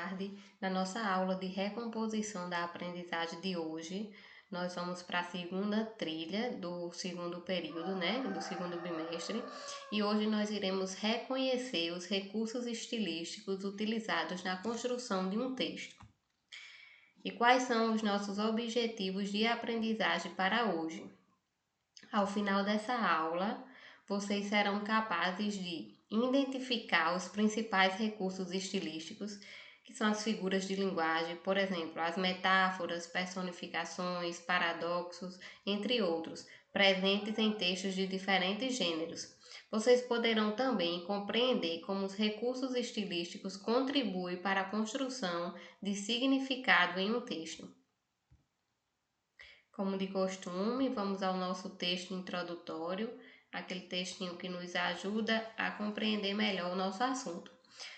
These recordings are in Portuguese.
tarde. Na nossa aula de recomposição da aprendizagem de hoje, nós vamos para a segunda trilha do segundo período, né, do segundo bimestre, e hoje nós iremos reconhecer os recursos estilísticos utilizados na construção de um texto. E quais são os nossos objetivos de aprendizagem para hoje? Ao final dessa aula, vocês serão capazes de identificar os principais recursos estilísticos, que são as figuras de linguagem, por exemplo, as metáforas, personificações, paradoxos, entre outros, presentes em textos de diferentes gêneros. Vocês poderão também compreender como os recursos estilísticos contribuem para a construção de significado em um texto. Como de costume, vamos ao nosso texto introdutório, aquele textinho que nos ajuda a compreender melhor o nosso assunto.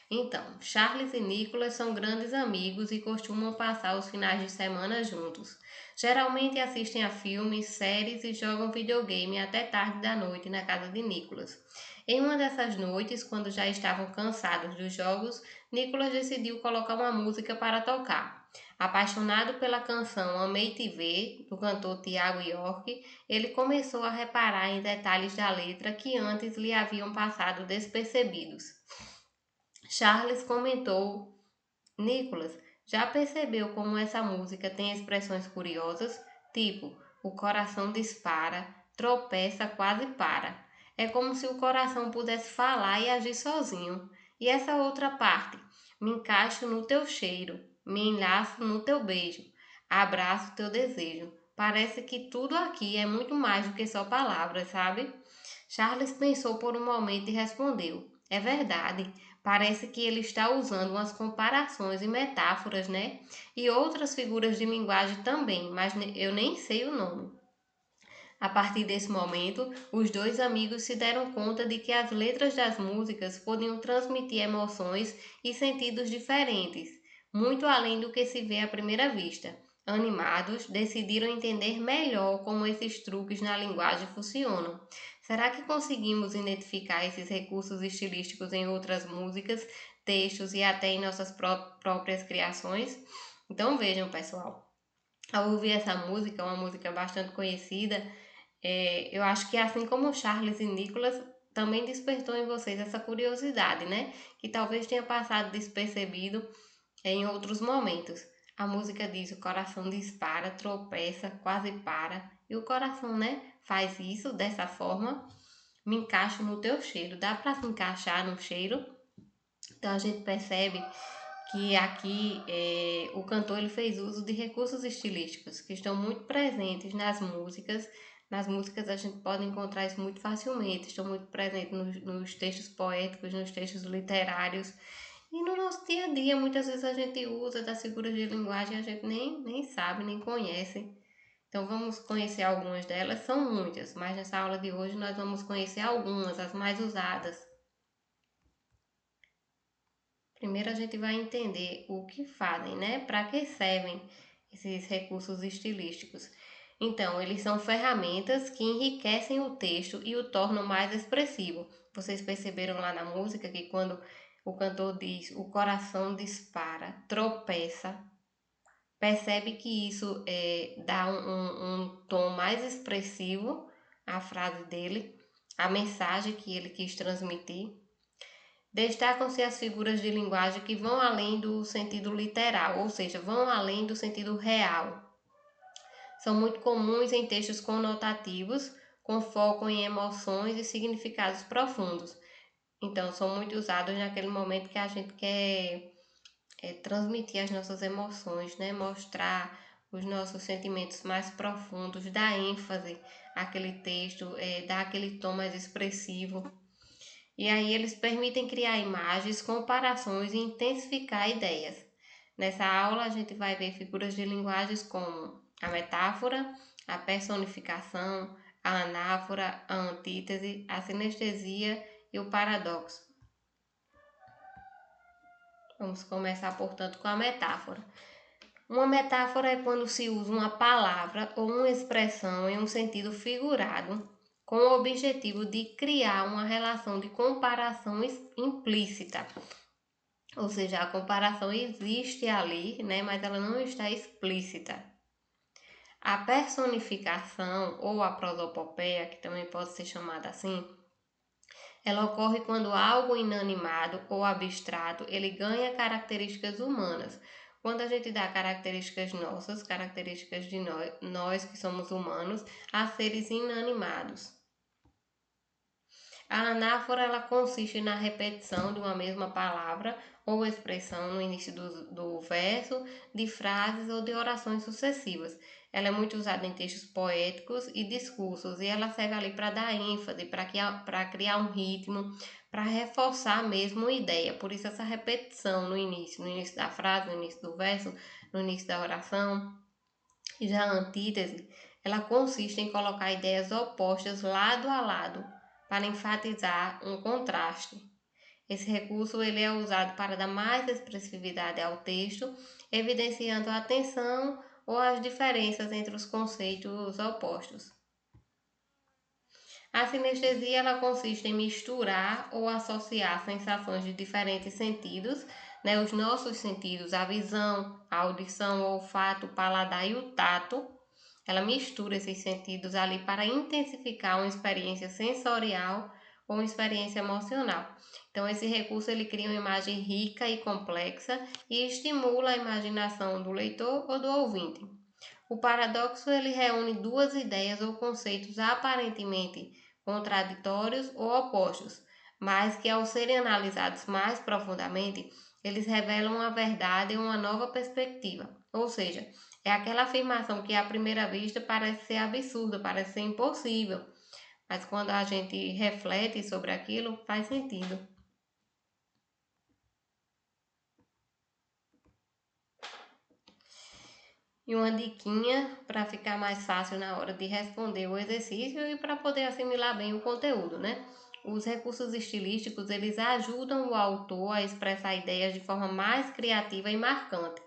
Então, Charles e Nicholas são grandes amigos e costumam passar os finais de semana juntos. Geralmente assistem a filmes, séries e jogam videogame até tarde da noite na casa de Nicholas. Em uma dessas noites, quando já estavam cansados dos jogos, Nicholas decidiu colocar uma música para tocar. Apaixonado pela canção Amei Te Ver, do cantor Thiago York, ele começou a reparar em detalhes da letra que antes lhe haviam passado despercebidos. Charles comentou: Nicholas, já percebeu como essa música tem expressões curiosas? Tipo, o coração dispara, tropeça, quase para. É como se o coração pudesse falar e agir sozinho. E essa outra parte? Me encaixo no teu cheiro, me enlaço no teu beijo, abraço teu desejo. Parece que tudo aqui é muito mais do que só palavras, sabe? Charles pensou por um momento e respondeu: É verdade. Parece que ele está usando umas comparações e metáforas, né? E outras figuras de linguagem também, mas eu nem sei o nome. A partir desse momento, os dois amigos se deram conta de que as letras das músicas podiam transmitir emoções e sentidos diferentes, muito além do que se vê à primeira vista. Animados, decidiram entender melhor como esses truques na linguagem funcionam. Será que conseguimos identificar esses recursos estilísticos em outras músicas, textos e até em nossas próprias criações? Então vejam, pessoal, ao ouvir essa música, uma música bastante conhecida, eu acho que assim como Charles e Nicholas, também despertou em vocês essa curiosidade, né? Que talvez tenha passado despercebido em outros momentos. A música diz: o coração dispara, tropeça, quase para. E o coração, né? Faz isso dessa forma. Me encaixo no teu cheiro. Dá para se encaixar no cheiro? Então a gente percebe que aqui o cantor ele fez uso de recursos estilísticos que estão muito presentes nas músicas. Nas músicas a gente pode encontrar isso muito facilmente, estão muito presentes nos textos poéticos, nos textos literários. E no nosso dia a dia, muitas vezes a gente usa das figuras de linguagem e a gente nem sabe, nem conhece. Então vamos conhecer algumas delas, são muitas, mas nessa aula de hoje nós vamos conhecer algumas, as mais usadas. Primeiro a gente vai entender o que fazem, né? Para que servem esses recursos estilísticos. Então, eles são ferramentas que enriquecem o texto e o tornam mais expressivo. Vocês perceberam lá na música que quando o cantor diz o coração dispara, tropeça, percebe que isso dá um tom mais expressivo à frase dele, a mensagem que ele quis transmitir. Destacam-se as figuras de linguagem que vão além do sentido literal, ou seja, vão além do sentido real. São muito comuns em textos conotativos, com foco em emoções e significados profundos. Então, são muito usados naquele momento que a gente quer transmitir as nossas emoções, né? Mostrar os nossos sentimentos mais profundos, dar ênfase àquele texto, dar aquele tom mais expressivo. E aí eles permitem criar imagens, comparações e intensificar ideias. Nessa aula a gente vai ver figuras de linguagens como a metáfora, a personificação, a anáfora, a antítese, a sinestesia e o paradoxo. Vamos começar, portanto, com a metáfora. Uma metáfora é quando se usa uma palavra ou uma expressão em um sentido figurado, com o objetivo de criar uma relação de comparação implícita. Ou seja, a comparação existe ali, né, mas ela não está explícita. A personificação ou a prosopopeia, que também pode ser chamada assim, ela ocorre quando algo inanimado ou abstrato ele ganha características humanas. Quando a gente dá características nossas, características de nós que somos humanos, a seres inanimados. A anáfora ela consiste na repetição de uma mesma palavra ou expressão no início do verso, de frases ou de orações sucessivas. Ela é muito usada em textos poéticos e discursos, e ela serve ali para dar ênfase, para criar um ritmo, para reforçar mesmo uma ideia. Por isso essa repetição no início da frase, no início do verso, no início da oração. E já a antítese, ela consiste em colocar ideias opostas lado a lado para enfatizar um contraste. Esse recurso ele é usado para dar mais expressividade ao texto, evidenciando a tensão ou as diferenças entre os conceitos opostos. A sinestesia ela consiste em misturar ou associar sensações de diferentes sentidos, né? Os nossos sentidos, a visão, a audição, o olfato, o paladar e o tato. Ela mistura esses sentidos ali para intensificar uma experiência sensorial ou uma experiência emocional. Então esse recurso ele cria uma imagem rica e complexa e estimula a imaginação do leitor ou do ouvinte. O paradoxo ele reúne duas ideias ou conceitos aparentemente contraditórios ou opostos, mas que ao serem analisados mais profundamente, eles revelam uma verdade e uma nova perspectiva. Ou seja, é aquela afirmação que à primeira vista parece ser absurda, parece ser impossível, mas quando a gente reflete sobre aquilo, faz sentido. E uma diquinha para ficar mais fácil na hora de responder o exercício e para poder assimilar bem o conteúdo, né? Os recursos estilísticos, eles ajudam o autor a expressar ideias de forma mais criativa e marcante.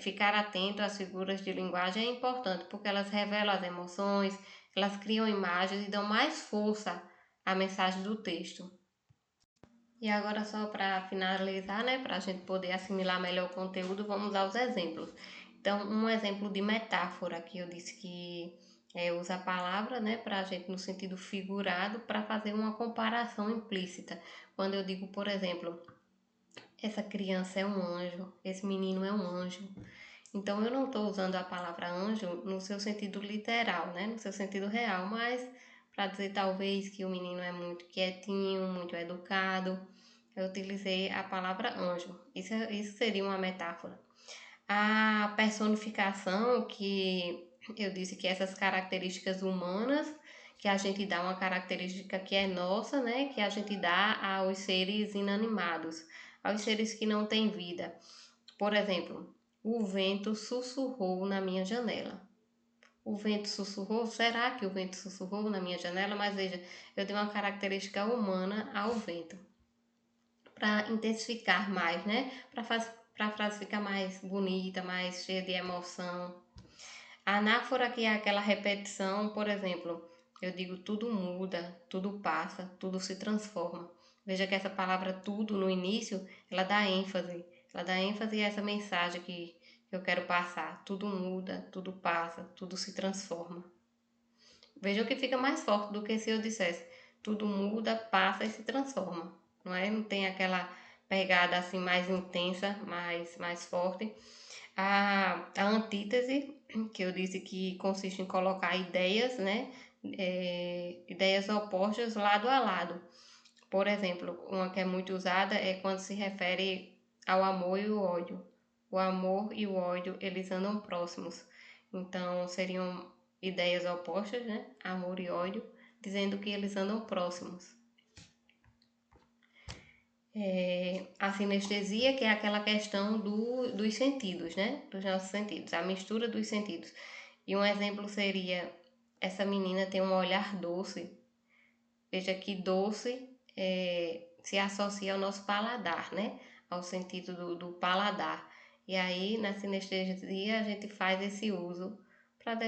Ficar atento às figuras de linguagem é importante porque elas revelam as emoções, elas criam imagens e dão mais força à mensagem do texto. E agora, só para finalizar, né, para a gente poder assimilar melhor o conteúdo, vamos aos exemplos. Então, um exemplo de metáfora que eu disse que usa a palavra, né, para a gente no sentido figurado, para fazer uma comparação implícita. Quando eu digo, por exemplo, essa criança é um anjo, esse menino é um anjo. Então, eu não estou usando a palavra anjo no seu sentido literal, né, no seu sentido real, mas para dizer talvez que o menino é muito quietinho, muito educado, eu utilizei a palavra anjo. Isso seria uma metáfora. A personificação, que eu disse que essas características humanas, que a gente dá uma característica que é nossa, né? Que a gente dá aos seres inanimados, aos seres que não têm vida. Por exemplo, o vento sussurrou na minha janela. O vento sussurrou? Será que o vento sussurrou na minha janela? Mas veja, eu dei uma característica humana ao vento para intensificar mais, né? Para a frase ficar mais bonita, mais cheia de emoção. A anáfora, que é aquela repetição, por exemplo, eu digo tudo muda, tudo passa, tudo se transforma. Veja que essa palavra tudo no início, ela dá ênfase. Ela dá ênfase a essa mensagem que eu quero passar. Tudo muda, tudo passa, tudo se transforma. Veja que fica mais forte do que se eu dissesse tudo muda, passa e se transforma. Não é? Não tem aquela pegada assim mais intensa, mais forte. A antítese, que eu disse que consiste em colocar ideias, né? Ideias opostas lado a lado. Por exemplo, uma que é muito usada é quando se refere ao amor e o ódio. O amor e o ódio, eles andam próximos. Então, seriam ideias opostas, né? Amor e ódio, dizendo que eles andam próximos. A sinestesia, que é aquela questão dos sentidos, né? Dos nossos sentidos, a mistura dos sentidos. E um exemplo seria, essa menina tem um olhar doce. Veja que doce se associa ao nosso paladar, né? Ao sentido do paladar. E aí, na sinestesia, a gente faz esse uso para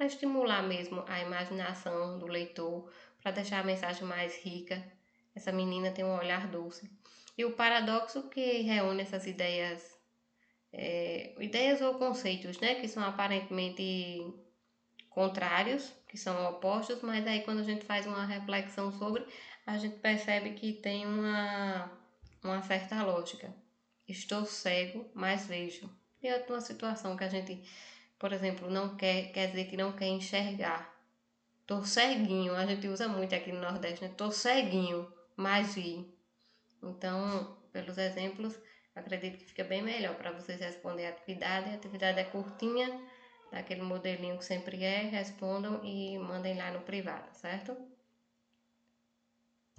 estimular mesmo a imaginação do leitor, para deixar a mensagem mais rica. Essa menina tem um olhar doce. E o paradoxo que reúne essas ideias ou conceitos, né, que são aparentemente contrários, que são opostos, mas aí quando a gente faz uma reflexão sobre, a gente percebe que tem uma certa lógica. Estou cego, mas vejo. E outra situação que a gente, por exemplo, não quer dizer que não quer enxergar. Tô ceguinho, a gente usa muito aqui no Nordeste, né? Tô ceguinho, mas vi. Então, pelos exemplos, acredito que fica bem melhor para vocês responder a atividade. A atividade é curtinha, daquele modelinho que sempre é, respondam e mandem lá no privado, certo?